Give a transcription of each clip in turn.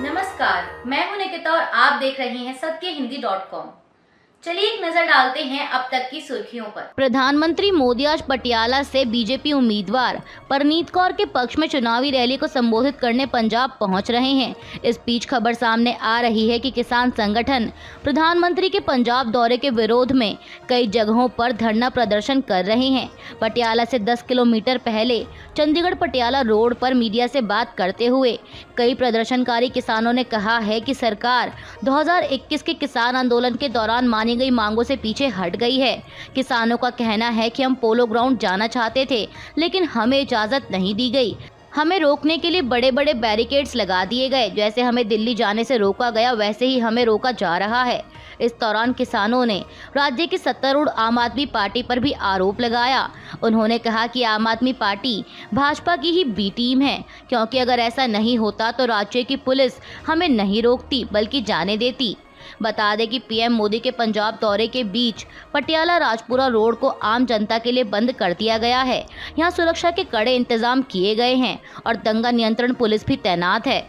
नमस्कार, मैं हूं निकिता और आप देख रहे हैं सत्यहिंदी.com। चलिए एक नजर डालते हैं अब तक की सुर्खियों पर। प्रधानमंत्री मोदी आज पटियाला से बीजेपी उम्मीदवार परनीत कौर के पक्ष में चुनावी रैली को संबोधित करने पंजाब पहुंच रहे हैं। इस बीच खबर सामने आ रही है कि किसान संगठन प्रधानमंत्री के पंजाब दौरे के विरोध में कई जगहों पर धरना प्रदर्शन कर रहे हैं। पटियाला से 10 किलोमीटर पहले चंडीगढ़ पटियाला रोड पर मीडिया से बात करते हुए कई प्रदर्शनकारी किसानों ने कहा है कि सरकार 2021 के किसान आंदोलन के दौरान मानी गई मांगों से पीछे हट गई है। किसानों का कहना है कि हम पोलो ग्राउंड जाना चाहते थे, लेकिन हमें इजाजत नहीं दी गई। हमें रोकने के लिए बड़े बड़े बैरिकेड्स लगा दिए गए। जैसे हमें दिल्ली जाने से रोका गया, वैसे ही हमें रोका जा रहा है। इस दौरान किसानों ने राज्य की सत्तारूढ़ आम आदमी पार्टी पर भी आरोप लगाया। उन्होंने कहा कि आम आदमी पार्टी भाजपा की ही बी टीम है, क्योंकि अगर ऐसा नहीं होता तो राज्य की पुलिस हमें नहीं रोकती बल्कि जाने देती। बता दें कि पीएम मोदी के पंजाब दौरे के बीच पटियाला राजपुरा रोड को आम जनता के लिए बंद कर दिया गया है। यहां सुरक्षा के कड़े इंतजाम किए गए हैं और दंगा नियंत्रण पुलिस भी तैनात है।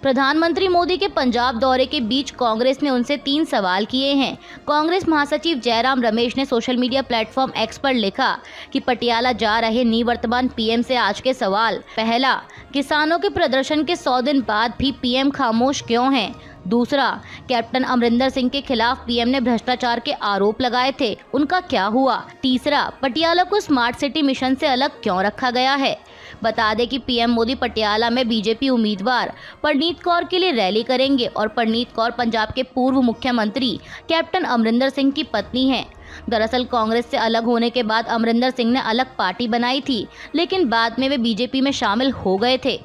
प्रधानमंत्री मोदी के पंजाब दौरे के बीच कांग्रेस ने उनसे 3 सवाल किए हैं। कांग्रेस महासचिव जयराम रमेश ने सोशल मीडिया प्लेटफॉर्म एक्स पर लिखा कि पटियाला जा रहे निवर्तमान पीएम से आज के सवाल। पहला, किसानों के प्रदर्शन के 100 दिन बाद भी पीएम खामोश क्यों हैं? दूसरा, कैप्टन अमरिंदर सिंह के खिलाफ पीएम ने भ्रष्टाचार के आरोप लगाए थे, उनका क्या हुआ? तीसरा, पटियाला को स्मार्ट सिटी मिशन से अलग क्यों रखा गया है? बता दें कि पीएम मोदी पटियाला में बीजेपी उम्मीदवार परनीत कौर के लिए रैली करेंगे और परनीत कौर पंजाब के पूर्व मुख्यमंत्री कैप्टन अमरिंदर सिंह की पत्नी हैं। दरअसल कांग्रेस से अलग होने के बाद अमरिंदर सिंह ने अलग पार्टी बनाई थी, लेकिन बाद में वे बीजेपी में शामिल हो गए थे।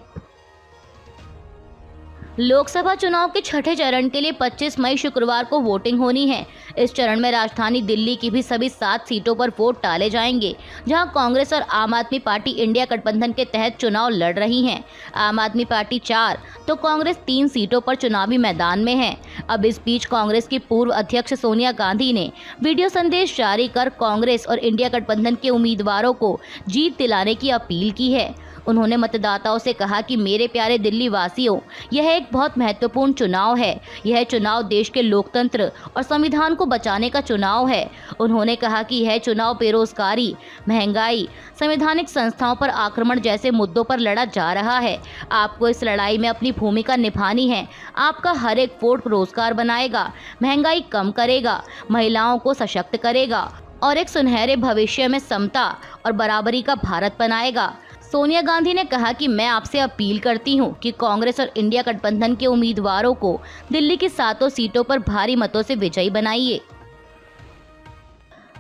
लोकसभा चुनाव के छठे चरण के लिए 25 मई शुक्रवार को वोटिंग होनी है। इस चरण में राजधानी दिल्ली की भी सभी 7 सीटों पर वोट डाले जाएंगे, जहां कांग्रेस और आम आदमी पार्टी इंडिया गठबंधन के तहत चुनाव लड़ रही हैं। आम आदमी पार्टी 4 तो कांग्रेस 3 सीटों पर चुनावी मैदान में है। अब इस बीच कांग्रेस की पूर्व अध्यक्ष सोनिया गांधी ने वीडियो संदेश जारी कर कांग्रेस और इंडिया गठबंधन के उम्मीदवारों को जीत दिलाने की अपील की है। उन्होंने मतदाताओं से कहा कि मेरे प्यारे दिल्ली वासियों, यह एक बहुत महत्वपूर्ण चुनाव है। यह चुनाव देश के लोकतंत्र और संविधान को बचाने का चुनाव है। उन्होंने कहा कि यह चुनाव बेरोजगारी, महंगाई, संवैधानिक संस्थाओं पर आक्रमण जैसे मुद्दों पर लड़ा जा रहा है। आपको इस लड़ाई में अपनी भूमिका निभानी है। आपका हर एक वोट रोजगार बनाएगा, महंगाई कम करेगा, महिलाओं को सशक्त करेगा और एक सुनहरे भविष्य में समता और बराबरी का भारत बनाएगा। सोनिया गांधी ने कहा कि मैं आपसे अपील करती हूं कि कांग्रेस और इंडिया गठबंधन के उम्मीदवारों को दिल्ली की 7 सीटों पर भारी मतों से विजयी बनाइए।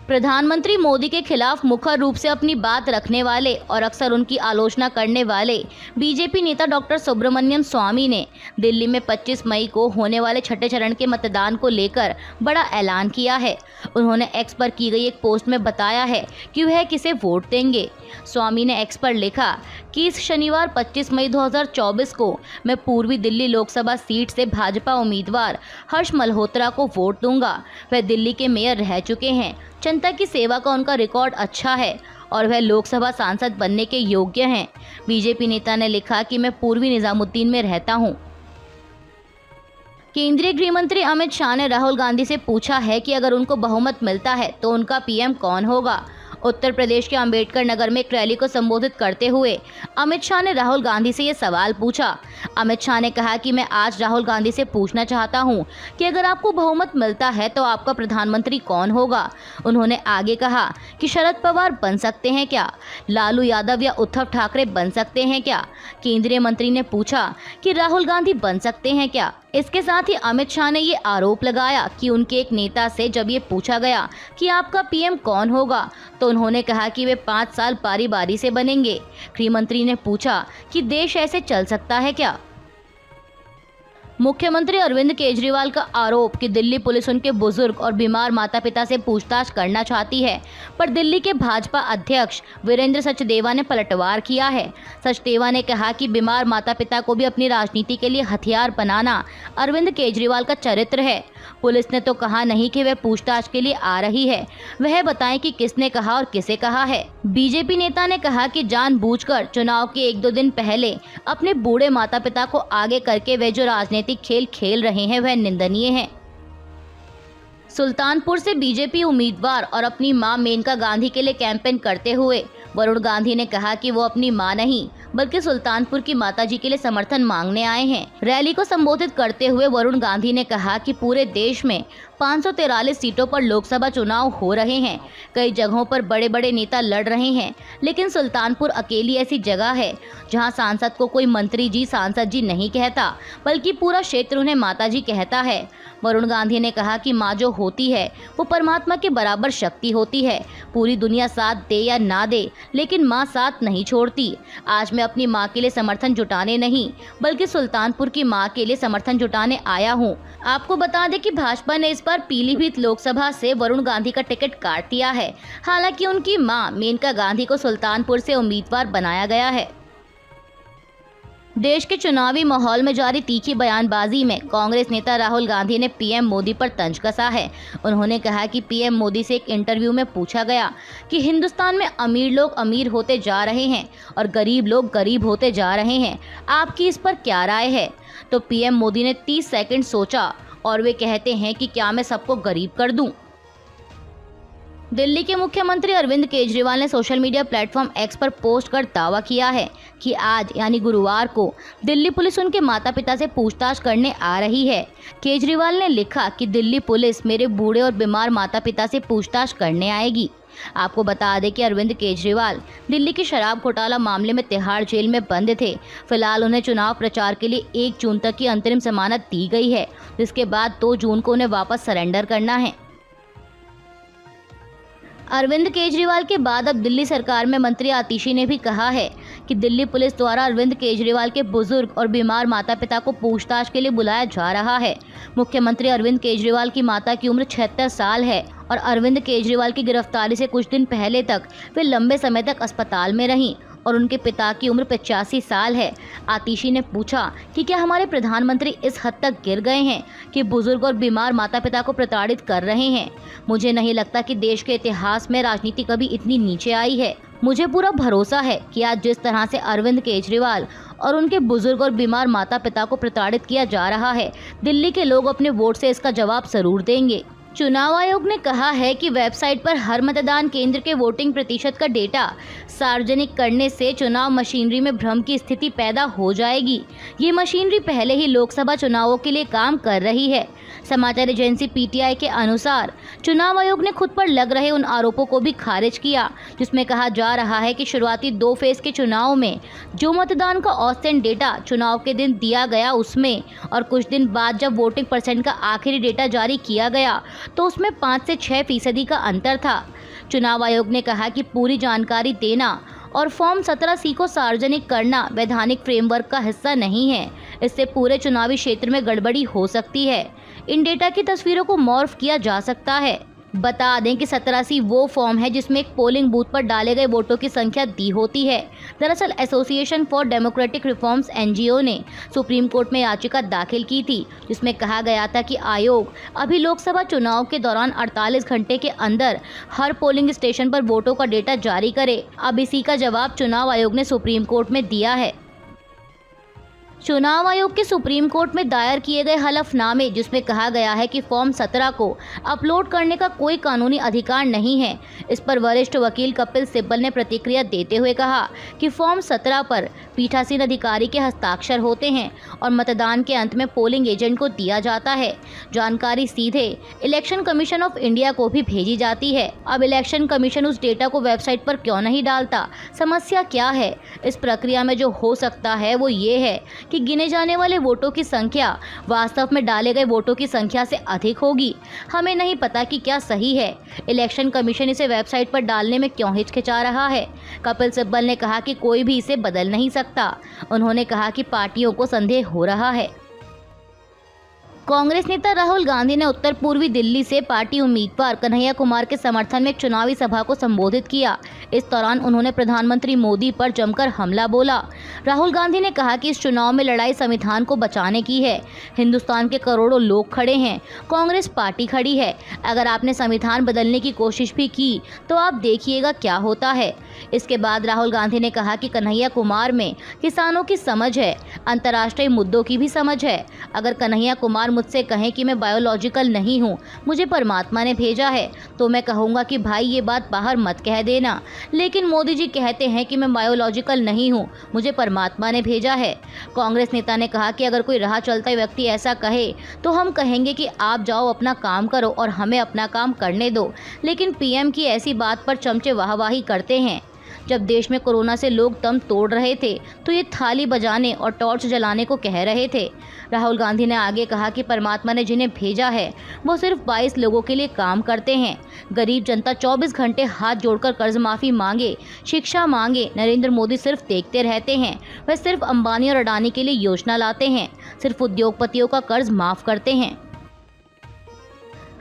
प्रधानमंत्री मोदी के खिलाफ मुखर रूप से अपनी बात रखने वाले और अक्सर उनकी आलोचना करने वाले बीजेपी नेता डॉक्टर सुब्रमण्यम स्वामी ने दिल्ली में 25 मई को होने वाले छठे चरण के मतदान को लेकर बड़ा ऐलान किया है। उन्होंने एक्स पर की गई एक पोस्ट में बताया है कि वह किसे वोट देंगे। स्वामी ने एक्स पर लिखा कि इस शनिवार 25 मई 2024 को मैं पूर्वी दिल्ली लोकसभा सीट से भाजपा उम्मीदवार हर्ष मल्होत्रा को वोट दूंगा। वह दिल्ली के मेयर रह चुके हैं। जनता की सेवा का उनका रिकॉर्ड अच्छा है और वह लोकसभा सांसद बनने के योग्य हैं। बीजेपी नेता ने लिखा कि मैं पूर्वी निजामुद्दीन में रहता हूं। केंद्रीय गृह मंत्री अमित शाह ने राहुल गांधी से पूछा है कि अगर उनको बहुमत मिलता है तो उनका पीएम कौन होगा। उत्तर प्रदेश के अंबेडकर नगर में एक रैली को संबोधित करते हुए अमित शाह ने राहुल गांधी से ये सवाल पूछा। अमित शाह ने कहा कि मैं आज राहुल गांधी से पूछना चाहता हूं कि अगर आपको बहुमत मिलता है तो आपका प्रधानमंत्री कौन होगा। उन्होंने आगे कहा कि शरद पवार बन सकते हैं क्या, लालू यादव या उद्धव ठाकरे बन सकते हैं क्या। केंद्रीय मंत्री ने पूछा कि राहुल गांधी बन सकते हैं क्या। इसके साथ ही अमित शाह ने ये आरोप लगाया कि उनके एक नेता से जब ये पूछा गया कि आपका पीएम कौन होगा तो उन्होंने कहा कि वे 5 साल बारी बारी से बनेंगे। गृह मंत्री ने पूछा कि देश ऐसे चल सकता है क्या। मुख्यमंत्री अरविंद केजरीवाल का आरोप कि दिल्ली पुलिस उनके बुजुर्ग और बीमार माता पिता से पूछताछ करना चाहती है, पर दिल्ली के भाजपा अध्यक्ष वीरेंद्र सचदेवा ने पलटवार किया है। सचदेवा ने कहा कि बीमार माता पिता को भी अपनी राजनीति के लिए हथियार बनाना अरविंद केजरीवाल का चरित्र है। पुलिस ने तो कहा नहीं कि वह पूछताछ के लिए आ रही है, वह बताएं कि किसने कहा और किसे कहा है। बीजेपी नेता ने कहा कि जानबूझकर चुनाव के 1-2 दिन पहले अपने बूढ़े माता पिता को आगे करके वे जो राजनीतिक खेल खेल रहे हैं वह निंदनीय है। सुल्तानपुर से बीजेपी उम्मीदवार और अपनी मां मेनका गांधी के लिए कैंपेन करते हुए वरुण गांधी ने कहा कि वो अपनी मां नहीं बल्कि सुल्तानपुर की माताजी के लिए समर्थन मांगने आए हैं। रैली को संबोधित करते हुए वरुण गांधी ने कहा कि पूरे देश में 543 सीटों पर लोकसभा चुनाव हो रहे हैं। कई जगहों पर बड़े बड़े नेता लड़ रहे हैं, लेकिन सुल्तानपुर अकेली ऐसी जगह है जहां सांसद को कोई मंत्री जी सांसद जी नहीं कहता, बल्कि पूरा क्षेत्र उन्हें माताजी कहता है। वरुण गांधी ने कहा कि माँ जो होती है वो परमात्मा के बराबर शक्ति होती है। पूरी दुनिया साथ दे या ना दे, लेकिन माँ साथ नहीं छोड़ती। आज मैं अपनी माँ के लिए समर्थन जुटाने नहीं बल्कि सुल्तानपुर की माँ के लिए समर्थन जुटाने आया हूँ। आपको बता दें कि भाजपा ने इस बार पीलीभीत लोकसभा से वरुण गांधी का टिकट काट दिया है। हालांकि उनकी मां मेनका गांधी को सुल्तानपुर से उम्मीदवार बनाया गया है। देश के चुनावी माहौल में जारी तीखी बयानबाजी में कांग्रेस नेता राहुल गांधी ने पीएम मोदी पर तंज कसा है। उन्होंने कहा कि पीएम मोदी से एक इंटरव्यू में पूछा गया कि हिंदुस्तान में अमीर लोग अमीर होते जा रहे हैं और गरीब लोग गरीब होते जा रहे हैं, आपकी इस पर क्या राय है? तो पीएम मोदी ने 30 सेकंड सोचा और वे कहते हैं कि क्या मैं सबको गरीब कर दूं? दिल्ली के मुख्यमंत्री अरविंद केजरीवाल ने सोशल मीडिया प्लेटफॉर्म एक्स पर पोस्ट कर दावा किया है कि आज यानी गुरुवार को दिल्ली पुलिस उनके माता पिता से पूछताछ करने आ रही है। केजरीवाल ने लिखा कि दिल्ली पुलिस मेरे बूढ़े और बीमार माता पिता से पूछताछ करने आएगी। आपको बता दें कि अरविंद केजरीवाल दिल्ली के शराब घोटाला मामले में तिहाड़ जेल में बंद थे। फिलहाल उन्हें चुनाव प्रचार के लिए 1 जून तक की अंतरिम जमानत दी गई है, जिसके बाद 2 जून को उन्हें वापस सरेंडर करना है। अरविंद केजरीवाल के बाद अब दिल्ली सरकार में मंत्री आतिशी ने भी कहा है कि दिल्ली पुलिस द्वारा अरविंद केजरीवाल के बुजुर्ग और बीमार माता पिता को पूछताछ के लिए बुलाया जा रहा है। मुख्यमंत्री अरविंद केजरीवाल की माता की उम्र 76 साल है और अरविंद केजरीवाल की गिरफ्तारी से कुछ दिन पहले तक वे लंबे समय तक अस्पताल में रहीं और उनके पिता की उम्र 85 साल है। आतिशी ने पूछा कि क्या हमारे प्रधानमंत्री इस हद तक गिर गए हैं कि बुजुर्ग और बीमार माता पिता को प्रताड़ित कर रहे हैं? मुझे नहीं लगता कि देश के इतिहास में राजनीति कभी इतनी नीचे आई है। मुझे पूरा भरोसा है कि आज जिस तरह से अरविंद केजरीवाल और उनके बुजुर्ग और बीमार माता पिता को प्रताड़ित किया जा रहा है, दिल्ली के लोग अपने वोट से इसका जवाब जरूर देंगे। चुनाव आयोग ने कहा है कि वेबसाइट पर हर मतदान केंद्र के वोटिंग प्रतिशत का डेटा सार्वजनिक करने से चुनाव मशीनरी में भ्रम की स्थिति पैदा हो जाएगी। ये मशीनरी पहले ही लोकसभा चुनावों के लिए काम कर रही है। समाचार एजेंसी पीटीआई के अनुसार चुनाव आयोग ने खुद पर लग रहे उन आरोपों को भी खारिज किया, जिसमें कहा जा रहा है कि शुरुआती 2 फेज के चुनाव में जो मतदान का औसतन डेटा चुनाव के दिन दिया गया उसमें और कुछ दिन बाद जब वोटिंग परसेंट का आखिरी डेटा जारी किया गया तो उसमें 5 से 6% का अंतर था। चुनाव आयोग ने कहा कि पूरी जानकारी देना और फॉर्म 17C को सार्वजनिक करना वैधानिक फ्रेमवर्क का हिस्सा नहीं है। इससे पूरे चुनावी क्षेत्र में गड़बड़ी हो सकती है। इन डेटा की तस्वीरों को मॉर्फ किया जा सकता है। बता दें कि 17C वो फॉर्म है जिसमें एक पोलिंग बूथ पर डाले गए वोटों की संख्या दी होती है। दरअसल association for democratic reforms NGO ने सुप्रीम कोर्ट में याचिका दाखिल की थी, जिसमें कहा गया था कि आयोग अभी लोकसभा चुनाव के दौरान 48 घंटे के अंदर हर पोलिंग स्टेशन पर वोटों का डेटा जारी करे। अब इसी का जवाब चुनाव आयोग ने सुप्रीम कोर्ट में दिया है। चुनाव आयोग के सुप्रीम कोर्ट में दायर किए गए हलफनामे, जिसमें कहा गया है कि फॉर्म 17 को अपलोड करने का कोई कानूनी अधिकार नहीं है। इस पर वरिष्ठ वकील कपिल सिब्बल ने प्रतिक्रिया देते हुए कहा कि फॉर्म 17 पर पीठासीन अधिकारी के हस्ताक्षर होते हैं और मतदान के अंत में पोलिंग एजेंट को दिया जाता है। जानकारी सीधे इलेक्शन कमीशन ऑफ इंडिया को भी भेजी जाती है। अब इलेक्शन कमीशन उस डेटा को वेबसाइट पर क्यों नहीं डालता? समस्या क्या है? इस प्रक्रिया में जो हो सकता है वो ये है कि गिने जाने वाले वोटों की संख्या वास्तव में डाले गए वोटों की संख्या से अधिक होगी। हमें नहीं पता कि क्या सही है। इलेक्शन कमीशन इसे वेबसाइट पर डालने में क्यों हिचकिचा रहा है? कपिल सिब्बल ने कहा कि कोई भी इसे बदल नहीं सकता। उन्होंने कहा कि पार्टियों को संदेह हो रहा है। कांग्रेस नेता राहुल गांधी ने उत्तर पूर्वी दिल्ली से पार्टी उम्मीदवार कन्हैया कुमार के समर्थन में एक चुनावी सभा को संबोधित किया। इस दौरान उन्होंने प्रधानमंत्री मोदी पर जमकर हमला बोला। राहुल गांधी ने कहा कि इस चुनाव में लड़ाई संविधान को बचाने की है। हिंदुस्तान के करोड़ों लोग खड़े हैं, कांग्रेस पार्टी खड़ी है। अगर आपने संविधान बदलने की कोशिश भी की तो आप देखिएगा क्या होता है। इसके बाद राहुल गांधी ने कहा कि कन्हैया कुमार में किसानों की समझ है, अंतर्राष्ट्रीय मुद्दों की भी समझ है। अगर कन्हैया कुमार मुझसे कहें कि मैं बायोलॉजिकल नहीं हूँ, मुझे परमात्मा ने भेजा है, तो मैं कहूँगा कि भाई ये बात बाहर मत कह देना। लेकिन मोदी जी कहते हैं कि मैं बायोलॉजिकल नहीं हूँ, मुझे परमात्मा ने भेजा है। कांग्रेस नेता ने कहा कि अगर कोई राह चलता व्यक्ति ऐसा कहे तो हम कहेंगे कि आप जाओ अपना काम करो और हमें अपना काम करने दो। लेकिन पीएम की ऐसी बात पर चमचे वाहवाही करते हैं। जब देश में कोरोना से लोग दम तोड़ रहे थे तो ये थाली बजाने और टॉर्च जलाने को कह रहे थे। राहुल गांधी ने आगे कहा कि परमात्मा ने जिन्हें भेजा है वो सिर्फ 22 लोगों के लिए काम करते हैं। गरीब जनता 24 घंटे हाथ जोड़कर कर्ज माफ़ी मांगे, शिक्षा मांगे, नरेंद्र मोदी सिर्फ देखते रहते हैं। वह सिर्फ अंबानी और अडानी के लिए योजना लाते हैं, सिर्फ उद्योगपतियों का कर्ज माफ़ करते हैं।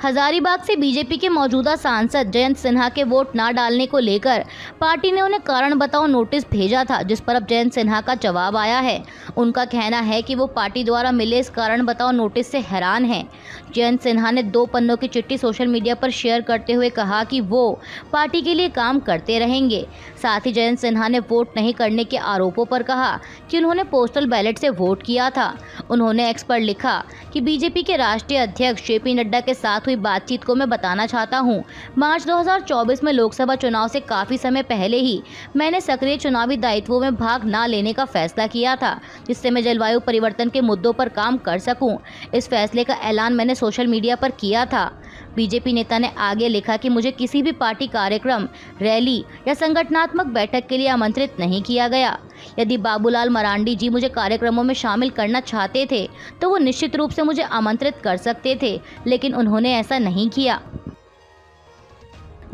हजारीबाग से बीजेपी के मौजूदा सांसद जयंत सिन्हा के वोट ना डालने को लेकर पार्टी ने उन्हें कारण बताओ नोटिस भेजा था, जिस पर अब जयंत सिन्हा का जवाब आया है। उनका कहना है कि वो पार्टी द्वारा मिले इस कारण बताओ नोटिस से हैरान हैं। जयंत सिन्हा ने 2 पन्नों की चिट्ठी सोशल मीडिया पर शेयर करते हुए कहा कि वो पार्टी के लिए काम करते रहेंगे। साथ ही जयंत सिन्हा ने वोट नहीं करने के आरोपों पर कहा कि उन्होंने पोस्टल बैलेट से वोट किया था। उन्होंने एक्स पर लिखा कि बीजेपी के राष्ट्रीय अध्यक्ष जेपी नड्डा के साथ बातचीत को मैं बताना चाहता हूं। मार्च 2024 में लोकसभा चुनाव से काफी समय पहले ही मैंने सक्रिय चुनावी दायित्वों में भाग न लेने का फैसला किया था, जिससे मैं जलवायु परिवर्तन के मुद्दों पर काम कर सकूं। इस फैसले का ऐलान मैंने सोशल मीडिया पर किया था। बीजेपी नेता ने आगे लिखा कि मुझे किसी भी पार्टी कार्यक्रम, रैली या संगठनात्मक बैठक के लिए आमंत्रित नहीं किया गया। यदि बाबूलाल मरांडी जी मुझे कार्यक्रमों में शामिल करना चाहते थे तो वो निश्चित रूप से मुझे आमंत्रित कर सकते थे, लेकिन उन्होंने ऐसा नहीं किया।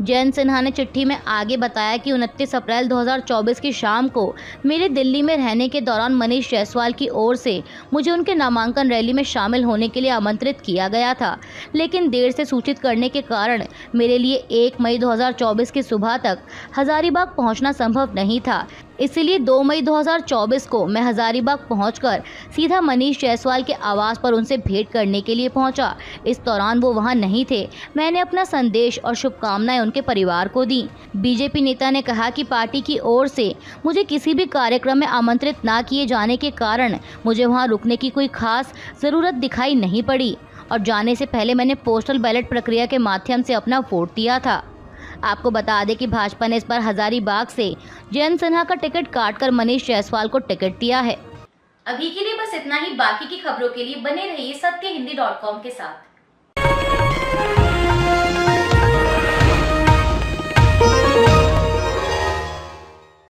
जयंत सिन्हा ने चिट्ठी में आगे बताया कि 29 अप्रैल 2024 की शाम को मेरे दिल्ली में रहने के दौरान मनीष जायसवाल की ओर से मुझे उनके नामांकन रैली में शामिल होने के लिए आमंत्रित किया गया था, लेकिन देर से सूचित करने के कारण मेरे लिए 1 मई 2024 की सुबह तक हजारीबाग पहुंचना संभव नहीं था। इसलिए 2 मई 2024 को मैं हजारीबाग पहुंचकर सीधा मनीष जायसवाल के आवास पर उनसे भेंट करने के लिए पहुंचा। इस दौरान वो वहां नहीं थे। मैंने अपना संदेश और शुभकामनाएं उनके परिवार को दी। बीजेपी नेता ने कहा कि पार्टी की ओर से मुझे किसी भी कार्यक्रम में आमंत्रित न किए जाने के कारण मुझे वहां रुकने की कोई खास ज़रूरत दिखाई नहीं पड़ी और जाने से पहले मैंने पोस्टल बैलेट प्रक्रिया के माध्यम से अपना वोट दिया था। आपको बता दें कि भाजपा ने इस बार हजारीबाग से जयंत सिन्हा का टिकट काटकर मनीष जायसवाल को टिकट दिया है। अभी के लिए बस इतना ही। बाकी की खबरों के लिए बने रहिए सत्यहिंदी.com के साथ।